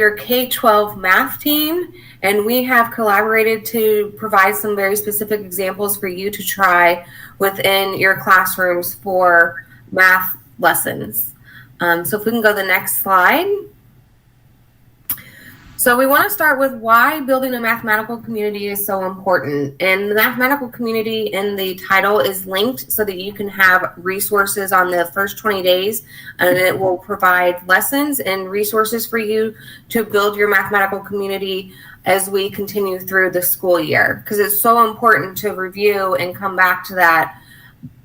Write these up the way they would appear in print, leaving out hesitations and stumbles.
your K-12 math team, and we have collaborated to provide some very specific examples for you to try within your classrooms for math lessons. So if we can go to the next slide. So we want to start with why building a mathematical community is so important. And the mathematical community in the title is linked so that you can have resources on the first 20 days, and it will provide lessons and resources for you to build your mathematical community as we continue through the school year, because it's so important to review and come back to that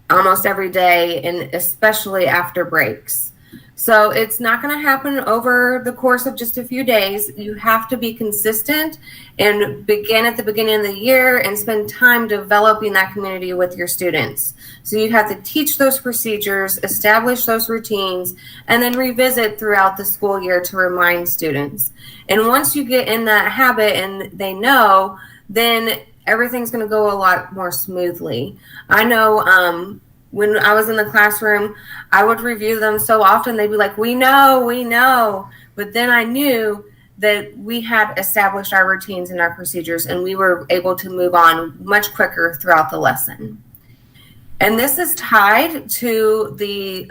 almost every day, and especially after breaks. So it's not going to happen over the course of just a few days. You have to be consistent and begin at the beginning of the year and spend time developing that community with your students. So you have to teach those procedures, establish those routines, and then revisit throughout the school year to remind students. And once you get in that habit and they know, then everything's going to go a lot more smoothly. I know when I was in the classroom, I would review them so often. They'd be like, we know. But then I knew that we had established our routines and our procedures, and we were able to move on much quicker throughout the lesson. And this is tied to the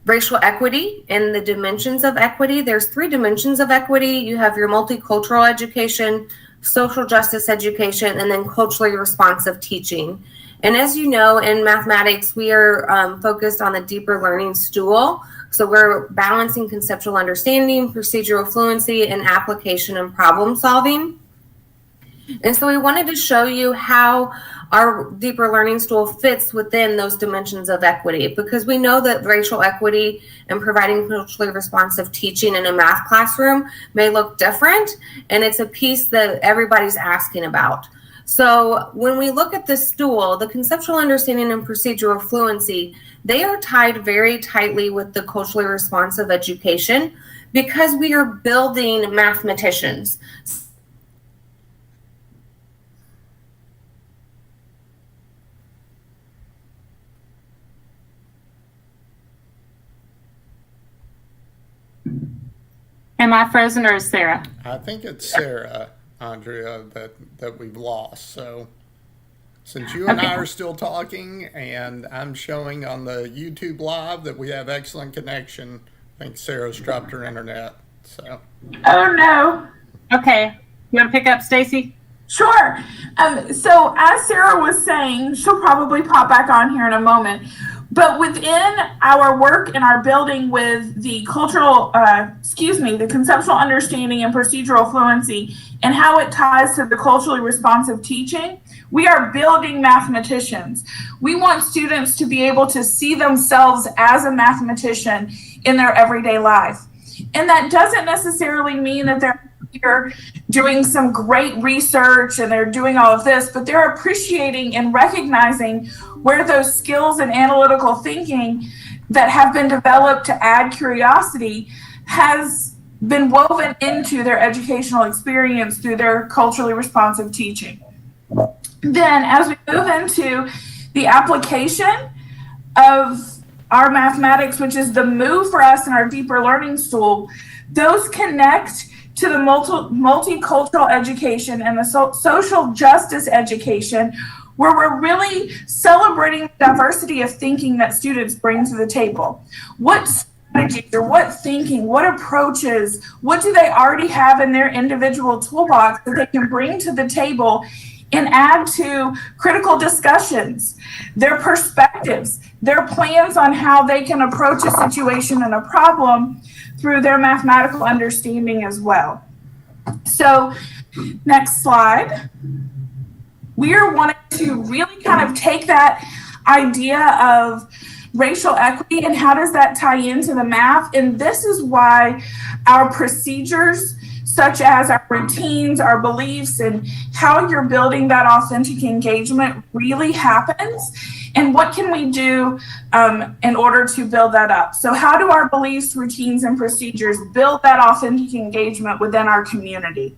racial equity and the dimensions of equity. There's 3 dimensions of equity. You have your multicultural education, social justice education, and then culturally responsive teaching. And as you know, in mathematics, we are focused on the deeper learning stool. So we're balancing conceptual understanding, procedural fluency, and application and problem solving. And so we wanted to show you how our deeper learning stool fits within those dimensions of equity, because we know that racial equity and providing culturally responsive teaching in a math classroom may look different, and it's a piece that everybody's asking about. So when we look at this stool, the conceptual understanding and procedural fluency, they are tied very tightly with the culturally responsive education, because we are building mathematicians. Am I frozen, or is Sara? I think it's Sara, Andrea, that we've lost. So since you and I are still talking, and I'm showing on the YouTube live that we have excellent connection, I think Sara's dropped her internet. So. Oh no. Okay. You want to pick up, Stacy? Sure. So as Sara was saying, she'll probably pop back on here in a moment. But within our work and our building with the the conceptual understanding and procedural fluency, and how it ties to the culturally responsive teaching, we are building mathematicians. We want students to be able to see themselves as a mathematician in their everyday life. And that doesn't necessarily mean that they're here doing some great research and they're doing all of this, but they're appreciating and recognizing where those skills and analytical thinking that have been developed to add curiosity has been woven into their educational experience through their culturally responsive teaching. Then as we move into the application of our mathematics, which is the move for us in our deeper learning stool, those connect to the multicultural education and the social justice education, where we're really celebrating the diversity of thinking that students bring to the table. What strategies or what thinking, what approaches, what do they already have in their individual toolbox that they can bring to the table and add to critical discussions, their perspectives, their plans on how they can approach a situation and a problem through their mathematical understanding as well. So next slide. We are wanting to really kind of take that idea of racial equity and how does that tie into the math. And this is why our procedures, such as our routines, our beliefs, and how you're building that authentic engagement really happens. And what can we do in order to build that up? So how do our beliefs, routines, and procedures build that authentic engagement within our community?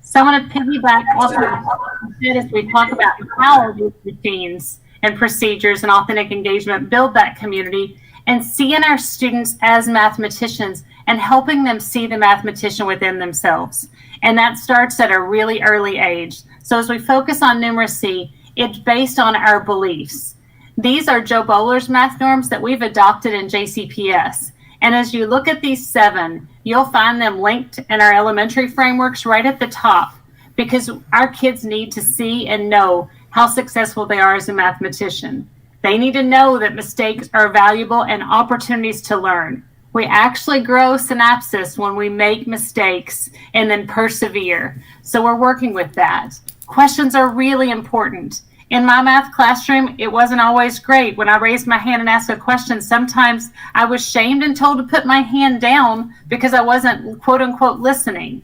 So I want to piggyback off of that as we talk about how these routines and procedures and authentic engagement build that community, and seeing our students as mathematicians and helping them see the mathematician within themselves. And that starts at a really early age. So as we focus on numeracy, it's based on our beliefs. These are Joe Bowler's math norms that we've adopted in JCPS. And as you look at these 7, you'll find them linked in our elementary frameworks right at the top, because our kids need to see and know how successful they are as a mathematician. They need to know that mistakes are valuable and opportunities to learn. We actually grow synapses when we make mistakes and then persevere. So we're working with that. Questions are really important. In my math classroom, it wasn't always great. When I raised my hand and asked a question, sometimes I was shamed and told to put my hand down because I wasn't, quote unquote, listening.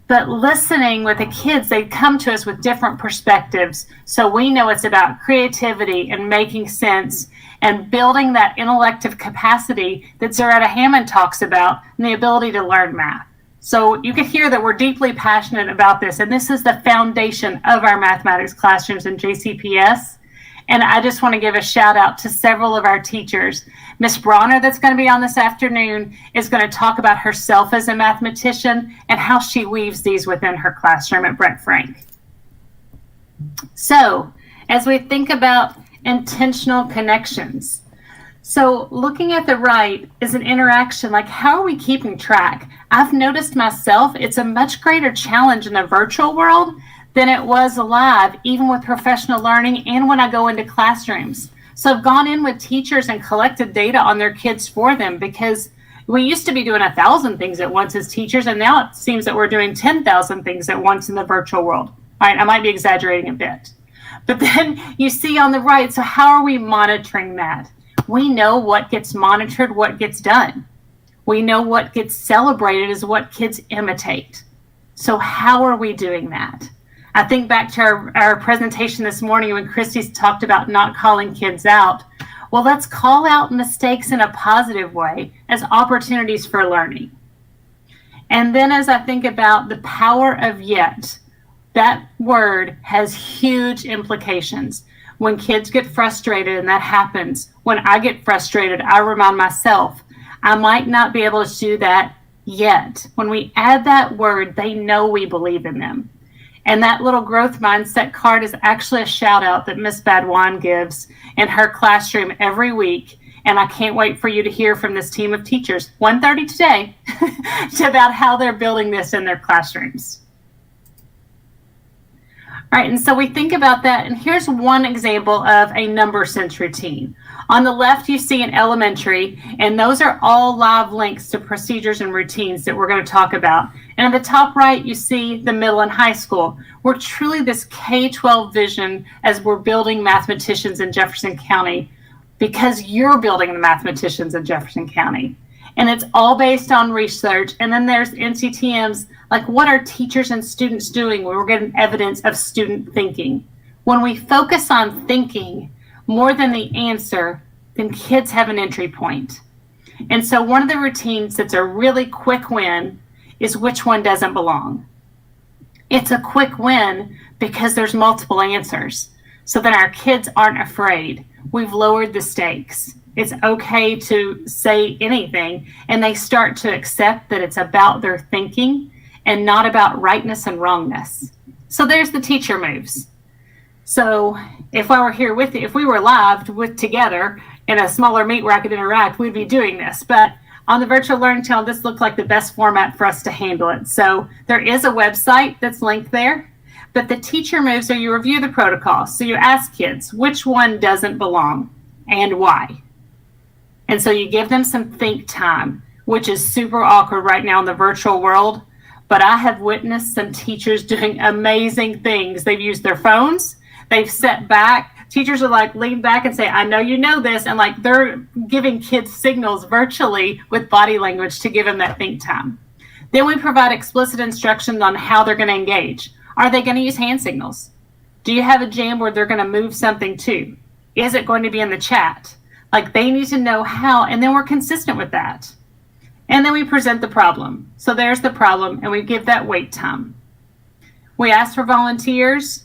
But listening with the kids, they come to us with different perspectives. So we know it's about creativity and making sense and building that intellective capacity that Zaretta Hammond talks about, and the ability to learn math. So you can hear that we're deeply passionate about this, and this is the foundation of our mathematics classrooms in JCPS. And I just want to give a shout out to several of our teachers. Miss Bronner, that's going to be on this afternoon, is going to talk about herself as a mathematician and how she weaves these within her classroom at Brett Frank. So as we think about intentional connections, so looking at the right is an interaction, like how are we keeping track? I've noticed myself, it's a much greater challenge in the virtual world than it was live, even with professional learning and when I go into classrooms. So I've gone in with teachers and collected data on their kids for them, because we used to be doing 1,000 things at once as teachers, and now it seems that we're doing 10,000 things at once in the virtual world. All right, I might be exaggerating a bit. But then you see on the right, so how are we monitoring that? We know what gets monitored, what gets done. We know what gets celebrated is what kids imitate. So how are we doing that? I think back to our presentation this morning when Christy talked about not calling kids out. Well, let's call out mistakes in a positive way as opportunities for learning. And then as I think about the power of yet, that word has huge implications. When kids get frustrated, and that happens, when I get frustrated, I remind myself, I might not be able to do that yet. When we add that word, they know we believe in them. And that little growth mindset card is actually a shout out that Miss Badwan gives in her classroom every week. And I can't wait for you to hear from this team of teachers, 1:30 today, about how they're building this in their classrooms. All right, and so we think about that, and here's one example of a number sense routine. On the left, you see an elementary, and those are all live links to procedures and routines that we're going to talk about. And at the top right, you see the middle and high school. We're truly this K-12 vision as we're building mathematicians in Jefferson County, because you're building the mathematicians in Jefferson County. And it's all based on research. And then there's NCTMs, like what are teachers and students doing when we're getting evidence of student thinking? When we focus on thinking more than the answer, then kids have an entry point. And so one of the routines that's a really quick win is which one doesn't belong. It's a quick win because there's multiple answers. So then our kids aren't afraid. We've lowered the stakes. It's okay to say anything, and they start to accept that it's about their thinking and not about rightness and wrongness. So there's the teacher moves. So if I were here with you, if we were live together in a smaller meet where I could interact, we'd be doing this. But on the virtual learning channel, this looked like the best format for us to handle it. So there is a website that's linked there, but the teacher moves are you review the protocol. So you ask kids, which one doesn't belong and why? And so you give them some think time, which is super awkward right now in the virtual world. But I have witnessed some teachers doing amazing things. They've used their phones. They've sat back. Teachers are like lean back and say, I know you know this. And like they're giving kids signals virtually with body language to give them that think time. Then we provide explicit instructions on how they're going to engage. Are they going to use hand signals? Do you have a jam where they're going to move something to? Is it going to be in the chat? Like they need to know how, and then we're consistent with that. And then we present the problem. So there's the problem, and we give that wait time. We ask for volunteers.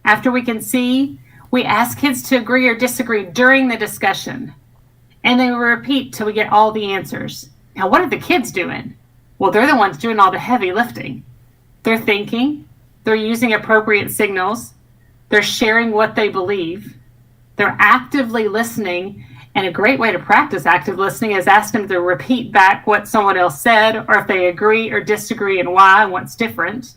After we can see, we ask kids to agree or disagree during the discussion. And then we repeat till we get all the answers. Now, what are the kids doing? Well, they're the ones doing all the heavy lifting. They're thinking, they're using appropriate signals, they're sharing what they believe, they're actively listening. And a great way to practice active listening is ask them to repeat back what someone else said, or if they agree or disagree and why and what's different.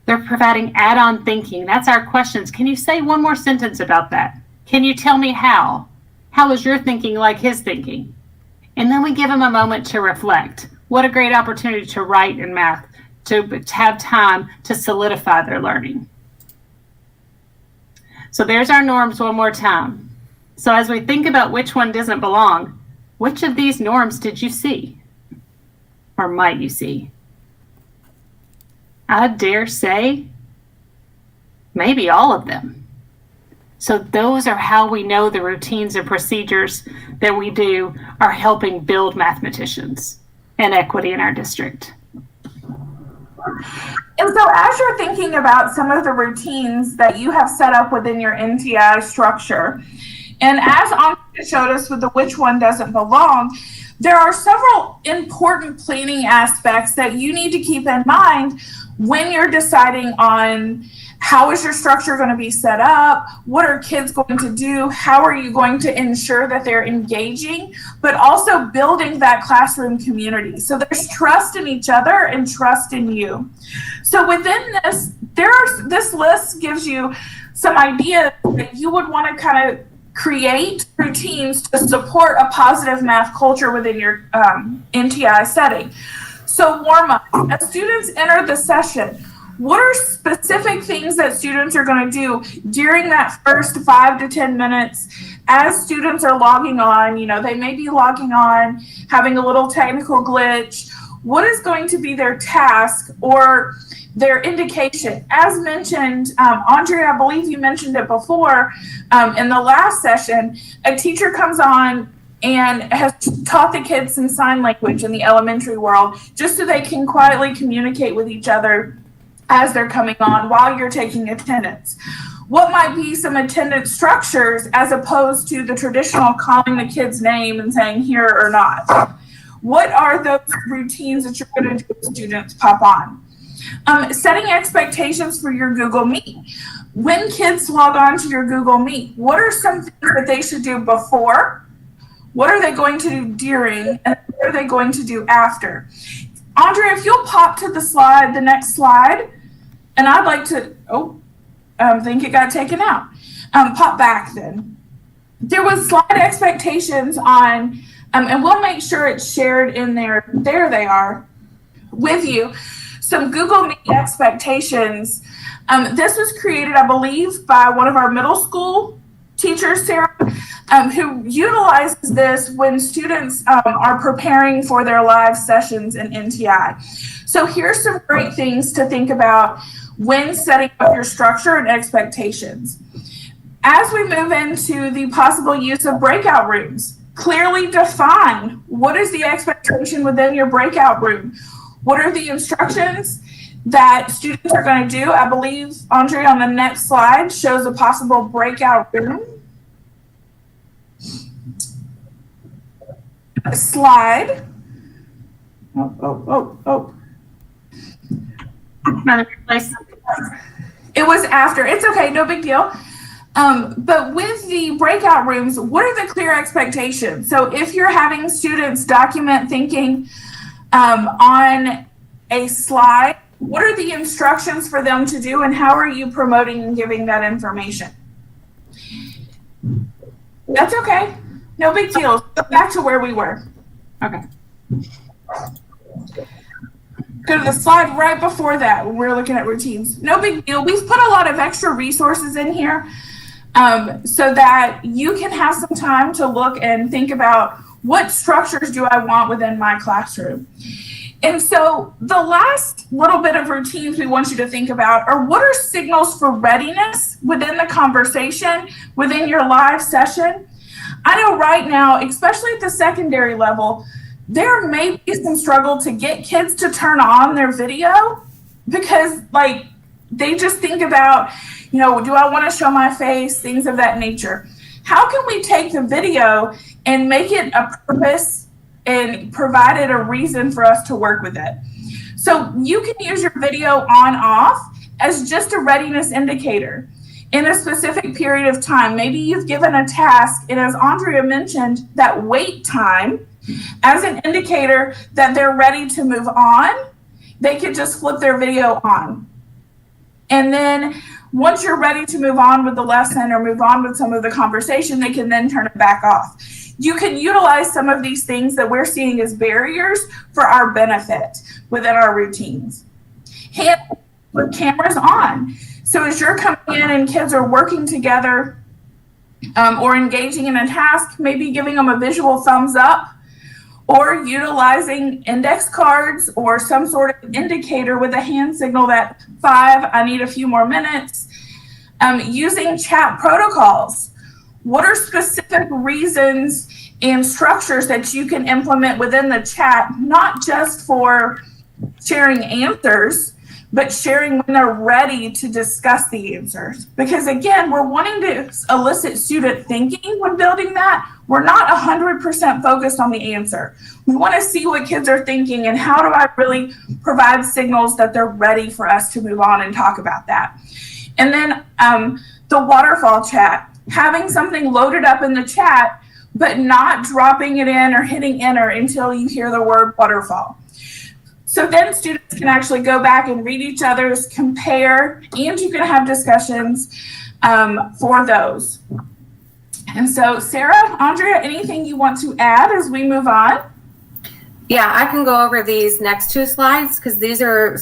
They're providing add-on thinking. That's our questions. Can you say one more sentence about that? Can you tell me how? How is your thinking like his thinking? And then we give them a moment to reflect. What a great opportunity to write in math, to have time to solidify their learning. So there's our norms one more time. So as we think about which one doesn't belong, which of these norms did you see? Or might you see? I dare say, maybe all of them. So those are how we know the routines and procedures that we do are helping build mathematicians and equity in our district. And so as you're thinking about some of the routines that you have set up within your NTI structure, and as Andrea showed us with the which one doesn't belong, there are several important planning aspects that you need to keep in mind when you're deciding on how is your structure going to be set up, what are kids going to do, how are you going to ensure that they're engaging, but also building that classroom community. So there's trust in each other and trust in you. So within this, this list gives you some ideas that you would want to kind of create routines to support a positive math culture within your NTI setting. So warm up. As students enter the session, what are specific things that students are going to do during that first 5 to 10 minutes as students are logging on? You know, they may be logging on, having a little technical glitch. What is going to be their task or their indication? As mentioned, Andrea, I believe you mentioned it before in the last session, a teacher comes on and has taught the kids some sign language in the elementary world just so they can quietly communicate with each other as they're coming on while you're taking attendance. What might be some attendance structures as opposed to the traditional calling the kid's name and saying here or not? What are those routines that you're going to do with students pop on? Setting expectations for your Google Meet. When kids log on to your Google Meet, what are some things that they should do before? What are they going to do during? And what are they going to do after? Andrea, if you'll pop to the next slide, and I'd like to, I think it got taken out. Pop back then. There was slide expectations on, and we'll make sure it's shared in there. There they are with you. Some Google Meet expectations. This was created, I believe, by one of our middle school teachers, Sara, who utilizes this when students are preparing for their live sessions in NTI. So here's some great things to think about when setting up your structure and expectations. As we move into the possible use of breakout rooms, clearly define what is the expectation within your breakout room. What are the instructions that students are going to do? I believe Andrea on the next slide shows a possible breakout room. Slide. Another place. It was after. It's okay, no big deal. But with the breakout rooms, what are the clear expectations? So if you're having students document thinking on a slide, what are the instructions for them to do and how are you promoting and giving that information? That's okay. No big deal. Go back to where we were. Okay. Go to the slide right before that when we're looking at routines. No big deal. We've put a lot of extra resources in here so that you can have some time to look and think about what structures do I want within my classroom. And so the last little bit of routines we want you to think about are what are signals for readiness within the conversation, within your live session. I know right now, especially at the secondary level, there may be some struggle to get kids to turn on their video because like they just think about, you know, do I want to show my face, things of that nature. How can we take the video and make it a purpose and provided a reason for us to work with it. So you can use your video on off as just a readiness indicator in a specific period of time. Maybe you've given a task, and as Andrea mentioned, that wait time as an indicator that they're ready to move on. They could just flip their video on. And then once you're ready to move on with the lesson or move on with some of the conversation, they can then turn it back off. You can utilize some of these things that we're seeing as barriers for our benefit within our routines. Hands with cameras on. So as you're coming in and kids are working together or engaging in a task, maybe giving them a visual thumbs up, or utilizing index cards or some sort of indicator with a hand signal that 5, I need a few more minutes. Using chat protocols. What are specific reasons and structures that you can implement within the chat, not just for sharing answers, but sharing when they're ready to discuss the answers? Because again, we're wanting to elicit student thinking when building that. We're not 100% focused on the answer. We want to see what kids are thinking and how do I really provide signals that they're ready for us to move on and talk about that. And then the waterfall chat, having something loaded up in the chat, but not dropping it in or hitting enter until you hear the word waterfall. So then students can actually go back and read each other's, compare, and you can have discussions for those. And so Sara, Andrea, anything you want to add as we move on? Yeah, I can go over these next 2 slides because these are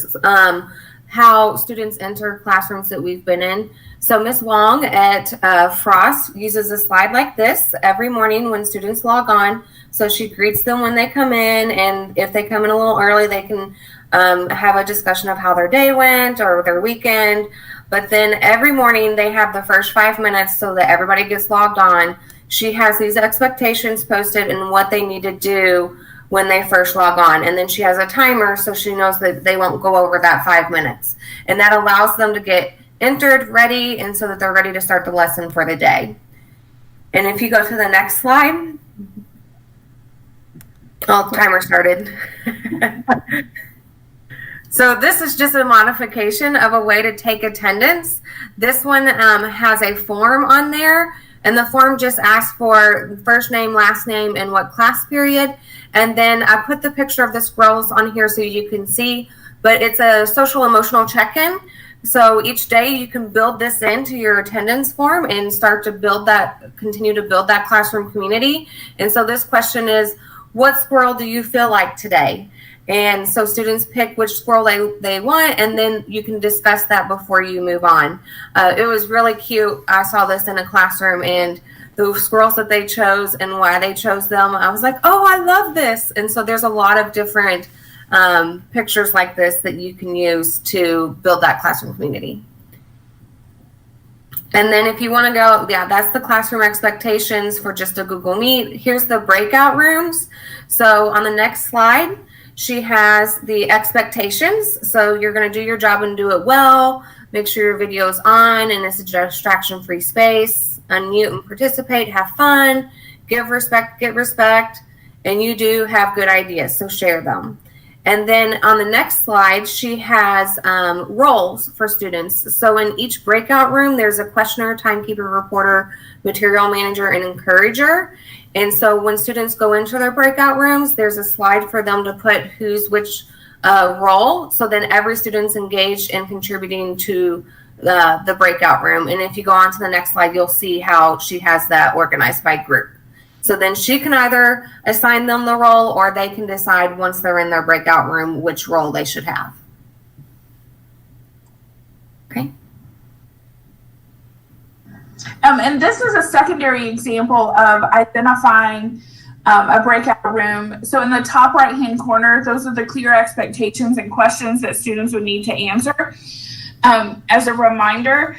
how students enter classrooms that we've been in. So Ms. Wong at Frost uses a slide like this every morning when students log on. So she greets them when they come in, and if they come in a little early, they can have a discussion of how their day went or their weekend. But then every morning they have the first 5 minutes so that everybody gets logged on. She has these expectations posted and what they need to do when they first log on. And then she has a timer so she knows that they won't go over that 5 minutes. And that allows them to get entered, ready, and so that they're ready to start the lesson for the day. And if you go to the next slide. Oh, timer started. So this is just a modification of a way to take attendance. This one has a form on there, and the form just asks for first name, last name, and what class period. And then I put the picture of the squirrels on here so you can see, but it's a social emotional check-in. So each day you can build this into your attendance form and start to build that, continue to build that classroom community. And so this question is, what squirrel do you feel like today? And so students pick which squirrel they want, and then you can discuss that before you move on. It was really cute. I saw this in a classroom, and the squirrels that they chose and why they chose them, I was like, oh, I love this. And so there's a lot of different pictures like this that you can use to build that classroom community. And then if you want to go, yeah, that's the classroom expectations for just a Google Meet. Here's the breakout rooms. So on the next slide, she has the expectations. So you're going to do your job and do it well. Make sure your video is on and it's a distraction-free space. Unmute and participate. Have fun. Give respect, get respect. And you do have good ideas, so share them. And then on the next slide, she has roles for students. So in each breakout room, there's a questioner, timekeeper, reporter, material manager, and encourager. And so when students go into their breakout rooms, there's a slide for them to put who's which role. So then every student's engaged in contributing to the breakout room. And if you go on to the next slide, you'll see how she has that organized by group. So then she can either assign them the role, or they can decide once they're in their breakout room which role they should have. Okay. And this is a secondary example of identifying a breakout room. So in the top right-hand corner, those are the clear expectations and questions that students would need to answer as a reminder.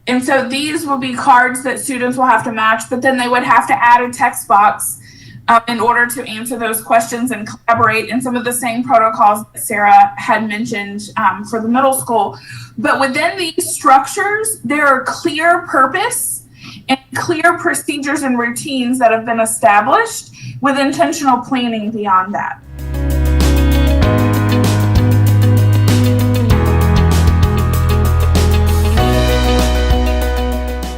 And so these will be cards that students will have to match, but then they would have to add a text box in order to answer those questions and collaborate in some of the same protocols that Sara had mentioned for the middle school. But within these structures, there are clear purpose and clear procedures and routines that have been established with intentional planning beyond that.